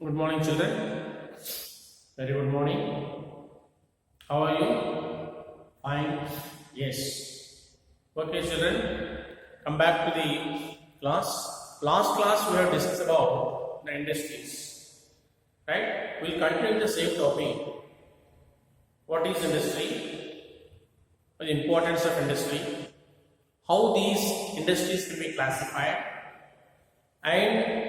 Good morning, children. Very good morning. How are you? Fine. Yes. Okay, children. Come back to the class. Last class we have discussed about the industries. Right? We'll continue the same topic. What is industry? The importance of industry. How these industries can be classified. And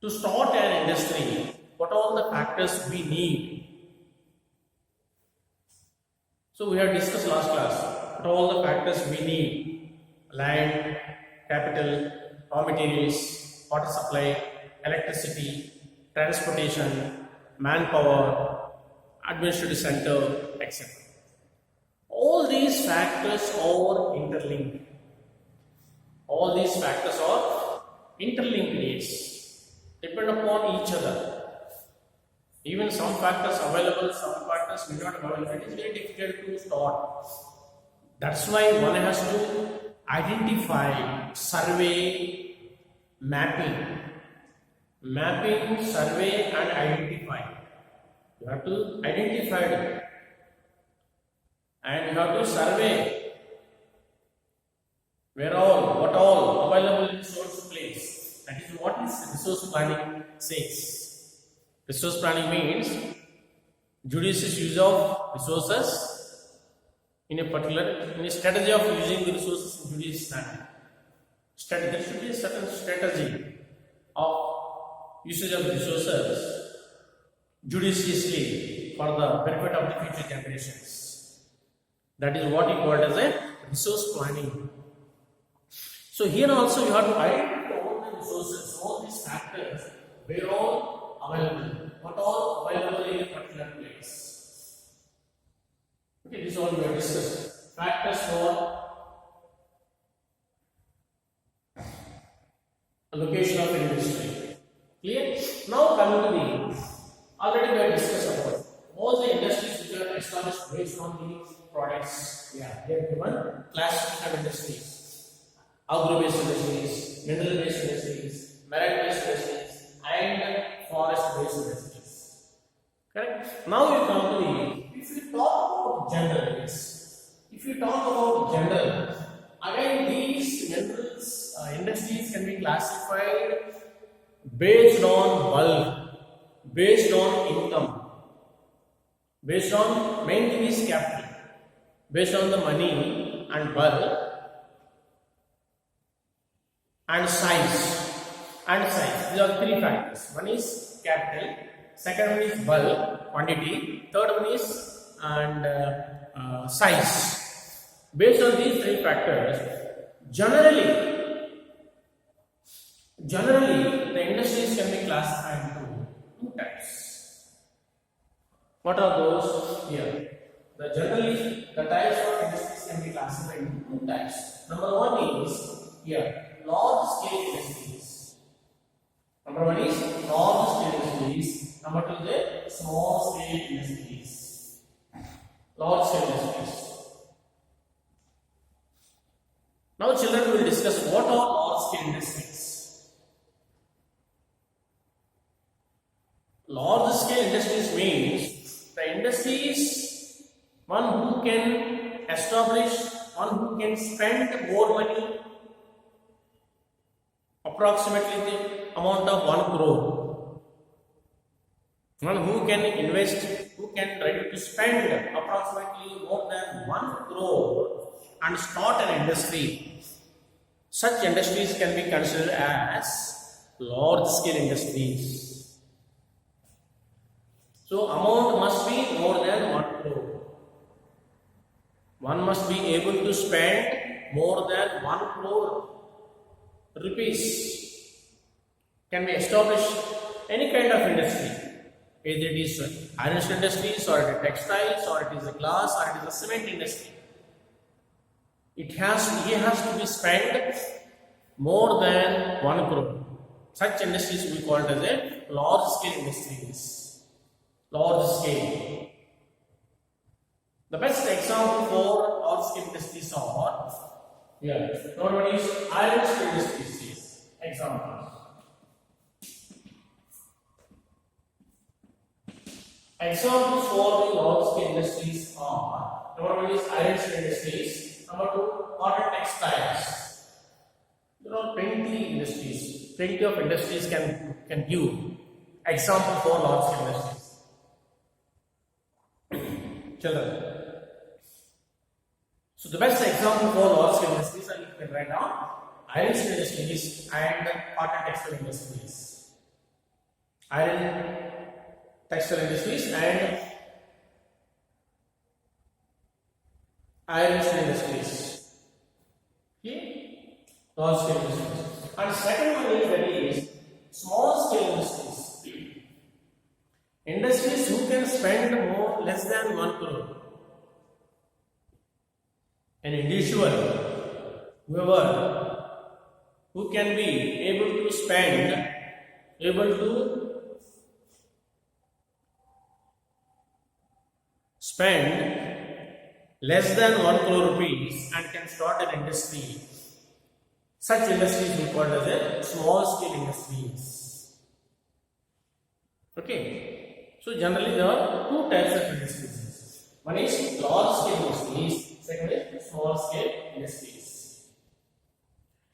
to start an industry, what are all the factors we need? So we have discussed last class, what are all the factors we need? Land, capital, raw materials, water supply, electricity, transportation, manpower, administrative center, etc. All these factors are interlinked. All these factors are interlinked, yes. Depend upon each other. Even some factors available, some factors may not available. It is very difficult to start. That's why one has to identify, survey, mapping. Mapping, survey and identify. You have to identify it. And you have to survey where all, what all available in source place. That is what is resource planning says. Resource planning means judicious use of resources in a strategy of using the resources in judicious manner. There should be a certain strategy of usage of resources judiciously for the benefit of the future generations. That is what is called as a resource planning. So here also you have to identify resources, all these factors, were all available. What all available in a particular place. Okay, this is all we have discussed. Factors for location of industry. Clear? Now coming to the, already we have discussed about all the industries which are established based on the products. Yeah, they are given classification of industries. Agro-based industries, mineral-based industries, marine-based industries, and forest-based industries. Correct? Now you come to the, if you talk about general, yes. If you talk about general, again these minerals industries can be classified based on bulk, based on income, based on main thing is capital, based on the money and bulk. And size. These are three factors. One is capital, second one is bulk, quantity, third one is size. Based on these three factors, generally the industries can be classified into two types. What are those? Here. The types of industries can be classified into two types. Number one is here. Large scale industries. Number one is large scale industries. Number two is the small scale industries. Large scale industries. Now, children will discuss what are large scale industries. Large scale industries means the industries one who can establish, one who can spend more money. Approximately the amount of 1 crore. One who can invest, who can ready to spend approximately more than 1 crore and start an industry. Such industries can be considered as large scale industries. So amount must be more than 1 crore. One must be able to spend more than 1 crore rupees can be established any kind of industry, either it is iron industries or it is textiles or it is a glass or it is a cement industry. He has to be spent more than 1 crore. Such industries we call it as a large scale industries. Large scale. The best example for large scale industries are here. Number one is iron industries. Example. Examples for the large scale industries are: number one is iron steel industries, number two cotton textiles. There are plenty of industries can give example for large scale industries. Children. So the best example for large scale industries are you can write down iron steel industries and cotton textile industries. Iron textile industries and iron steel industries. Okay? Large scale industries. And second one is that is small scale industries. Industries who can spend more less than 1 crore. An individual, whoever, who can be able to spend less than 1 crore rupees and can start an industry. Such industries we call as a small scale industries. Okay. So generally there are two types of industries. One is large scale industries, second is small scale industries.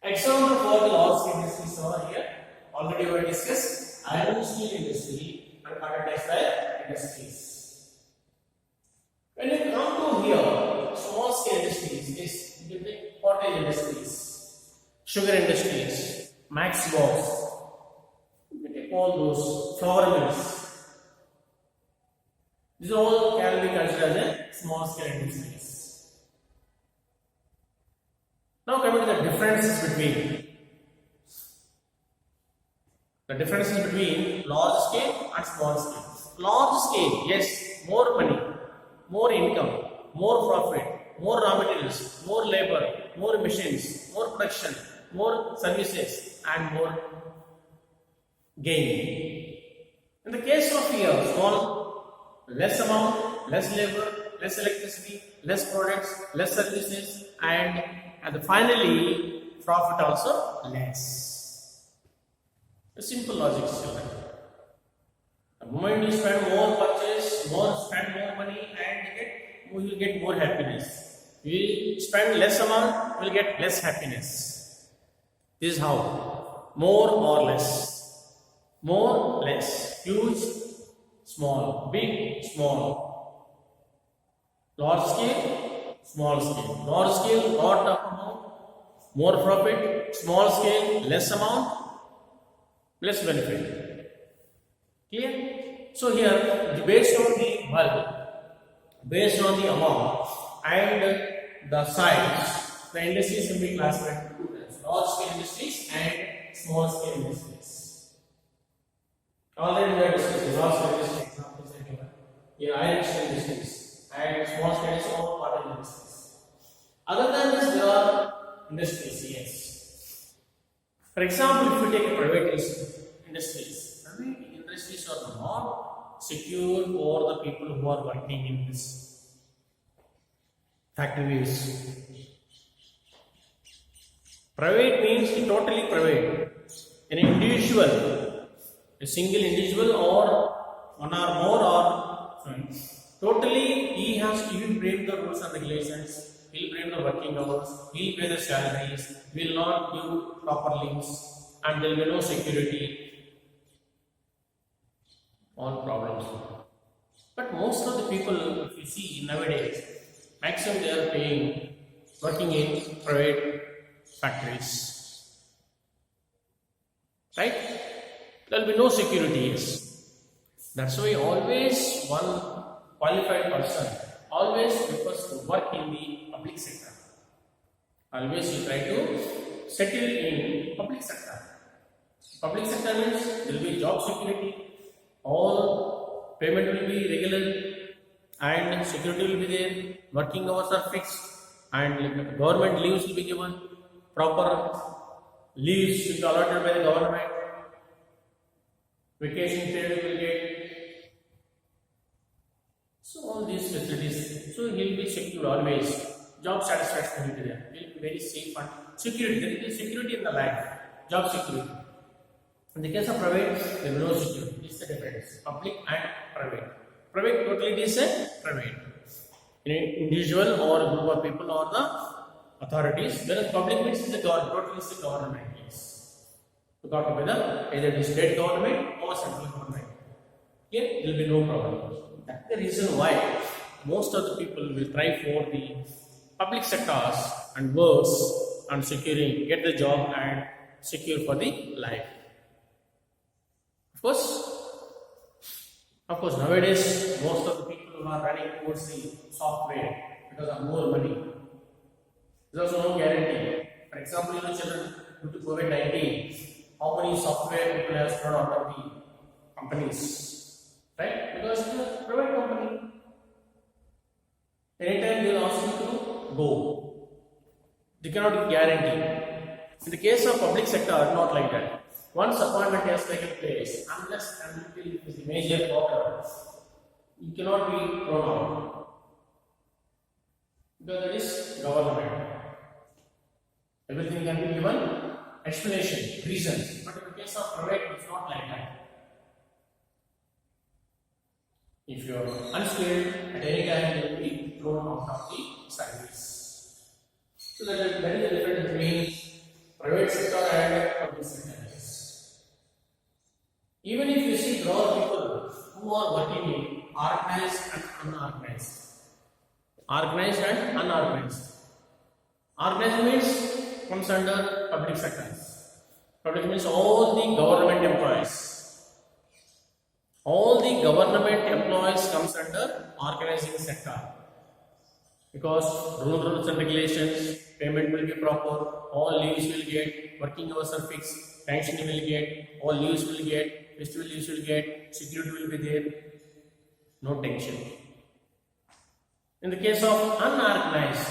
Example for the large scale industries are here. Already we discussed iron steel industry and cotton textile industries. When you come to here, small scale industries is the cottage industries, sugar industries, Max Box, all those flour mills. These all can be considered as a small scale industries. Now coming to the differences between large scale and small scale. Large scale, yes, more money, more income, more profit, more raw materials, more labor, more machines, more production, more services, and more gain. In the case of here, small, less amount, less labor, less electricity, less products, less services, and finally profit also less. A simple logic, children. The moment you spend more spend more money, and you will get more happiness. You spend less amount, you will get less happiness. This is how. More or less. More, less. Huge, small. Big, small. Large scale, small scale. Large scale, lot of amount, more profit. Small scale, less amount, less benefit. Clear? So here, based on the bulk, based on the amount and the size, the industries can be classified into two types: large scale industries and small scale industries. Already we have discussed large scale industry examples are given. Here, iron steel industries and small scale industries or cotton industries. Other than this, there are industries, yes. For example, if you take a private industries are not secure for the people who are working in this factories. Private means totally private. An individual, a single individual, or one or more, or totally he will break the rules and regulations. He'll break the working hours. He'll pay the salaries. Will not give proper leaves, and there will be no security. All problems. But most of the people, if you see nowadays, maximum they are working in private factories. Right? There will be no security. Yes. That's why always one qualified person always prefers to work in the public sector. Always you try to settle in public sector. Public sector means there will be job security. All payment will be regular and security will be there, working hours are fixed, and government leaves will be given, proper leaves will be allotted by the government, vacation period will get. So all these facilities, so he will be secure always, job satisfaction will be there, he will be very safe and security, there is security in the life, job security. In the case of private, there is no security. This is the difference. Public and private. Private totally is a private. Individual or group of people or the authorities, whereas public means the government, totally is the government. To talk about either the state government or central government. Here there will be no problem. That's the reason why most of the people will try for the public sectors and works on securing, get the job and secure for the life. Of course, nowadays most of the people are running towards the software because of more money. There's also no guarantee. For example, children due to COVID-19, how many software people have thrown out of the companies, right? Because it's a private company. Anytime they will ask you to go. They cannot give guarantee. In the case of public sector, not like that. Once appointment has taken place, unless and until it is a major problem, you cannot be thrown out. Because that is government. Everything can be given explanation, reasons, but in the case of private, it's not like that. If you are unskilled, at any time you will be thrown out of the service. So that is the difference between private sector and public sector. Even if you see there are people who are working in organized and unorganized. Organized and unorganized. Organized means comes under public sectors. Public means all the government employees. All the government employees comes under organizing sector. Because rules and regulations, payment will be proper, all leaves will get, working hours are fixed, pension will get, all leaves will get, festival leaves will get, security will be there, no tension. In the case of unorganized,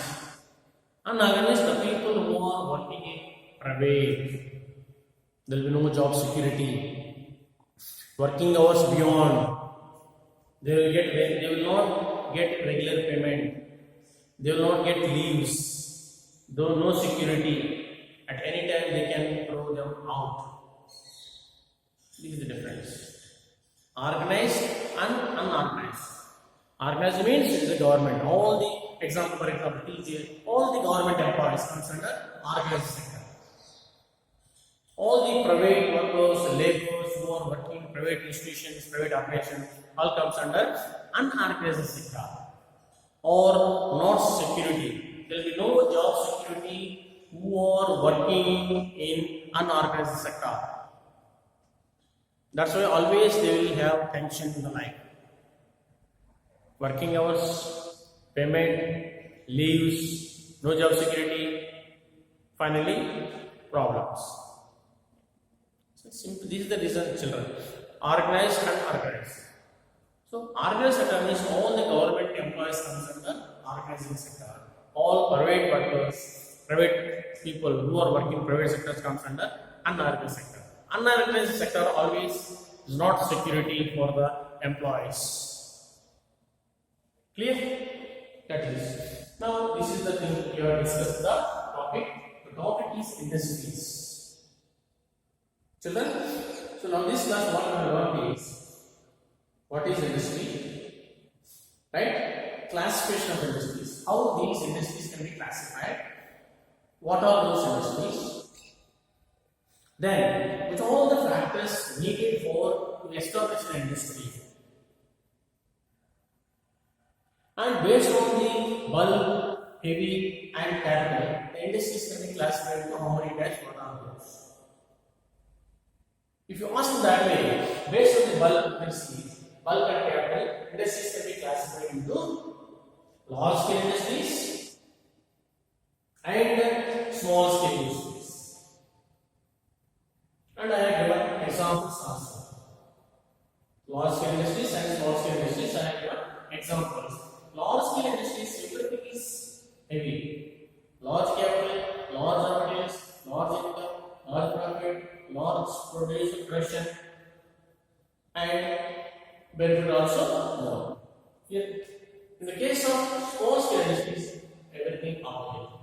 the people who are working in private, there will be no job security, working hours beyond, they will not get regular payment, they will not get leaves, though no security, at any time they can throw them out. This is the difference. Organized and unorganized. Organized means the government. All the example, for example, teacher, all the government employees comes under organized sector. All the private workers, laborers who are working in private institutions, private operations, all comes under unorganized sector or not security. There will be no job security who are working in unorganized sector. That's why always they will have tension in the life. Working hours, payment, leaves, no job security, finally problems. So simple. This is the reason, children. Organized and unorganized. So organized sector means all the government employees comes under organizing sector. All private workers, private people who are working in private sectors comes under unorganized sector. Unorganized sector always is not security for the employees. Clear? That is. Now this is the thing we have discussed the topic. The topic is industries. Children, so now this class what we have learned is what is industry? Right? Classification of industries. How these industries can be classified? What are those industries? Then, with all the factors needed to establish an industry, and based on the bulk, heavy, and capital, the industries can be classified into how many types? What are those? If you ask that way, based on the bulk industries, bulk and capital, industries can be classified into large scale industries and small scale industries. And I have given examples also. Large scale industries and small scale industries, I have given examples. Large scale industries, everything is heavy. Large capital, large raw materials, large income, large profit, large production, and benefit also more. Here, in the case of small scale industries, everything opposite.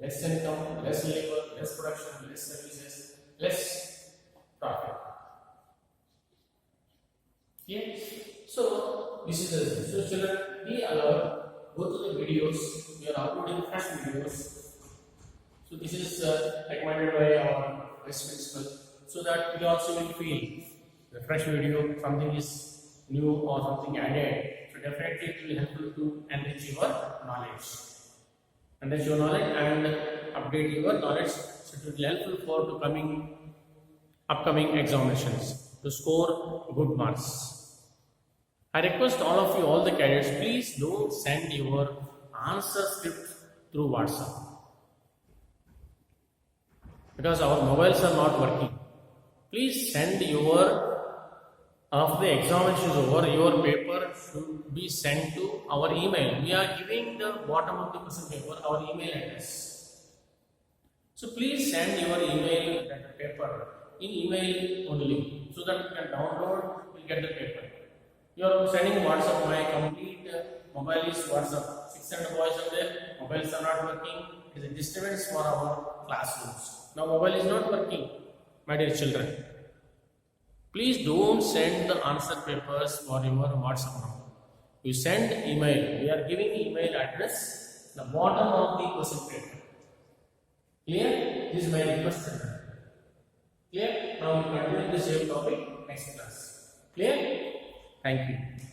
Less income, less labor, less production, less services, less profit. Yes. So this is the so children be alert. Go to the videos. We are uploading fresh videos. So this is recommended by our vice principal, so that we also will feel the fresh video, something is new or something added. So definitely it will help you to enrich your knowledge. Enrich your knowledge and update your knowledge. So it will help you for to upcoming examinations to score good marks. I request all of you, all the cadets, please don't send your answer script through WhatsApp, because our mobiles are not working. Please send after the examination is over, your paper should be sent to our email. We are giving the bottom of the question paper our email address. So please send your email that paper in email only, so that you can download, you get the paper. You are sending WhatsApp, my complete mobile is WhatsApp. 600 boys are there, mobiles are not working. It is a disturbance for our classrooms. Now mobile is not working, my dear children. Please don't send the answer papers for your WhatsApp number. You send email. We are giving email address the bottom of the question paper. Clear? This is my request. Clear? Now we continue the same topic next class. Clear? Thank you.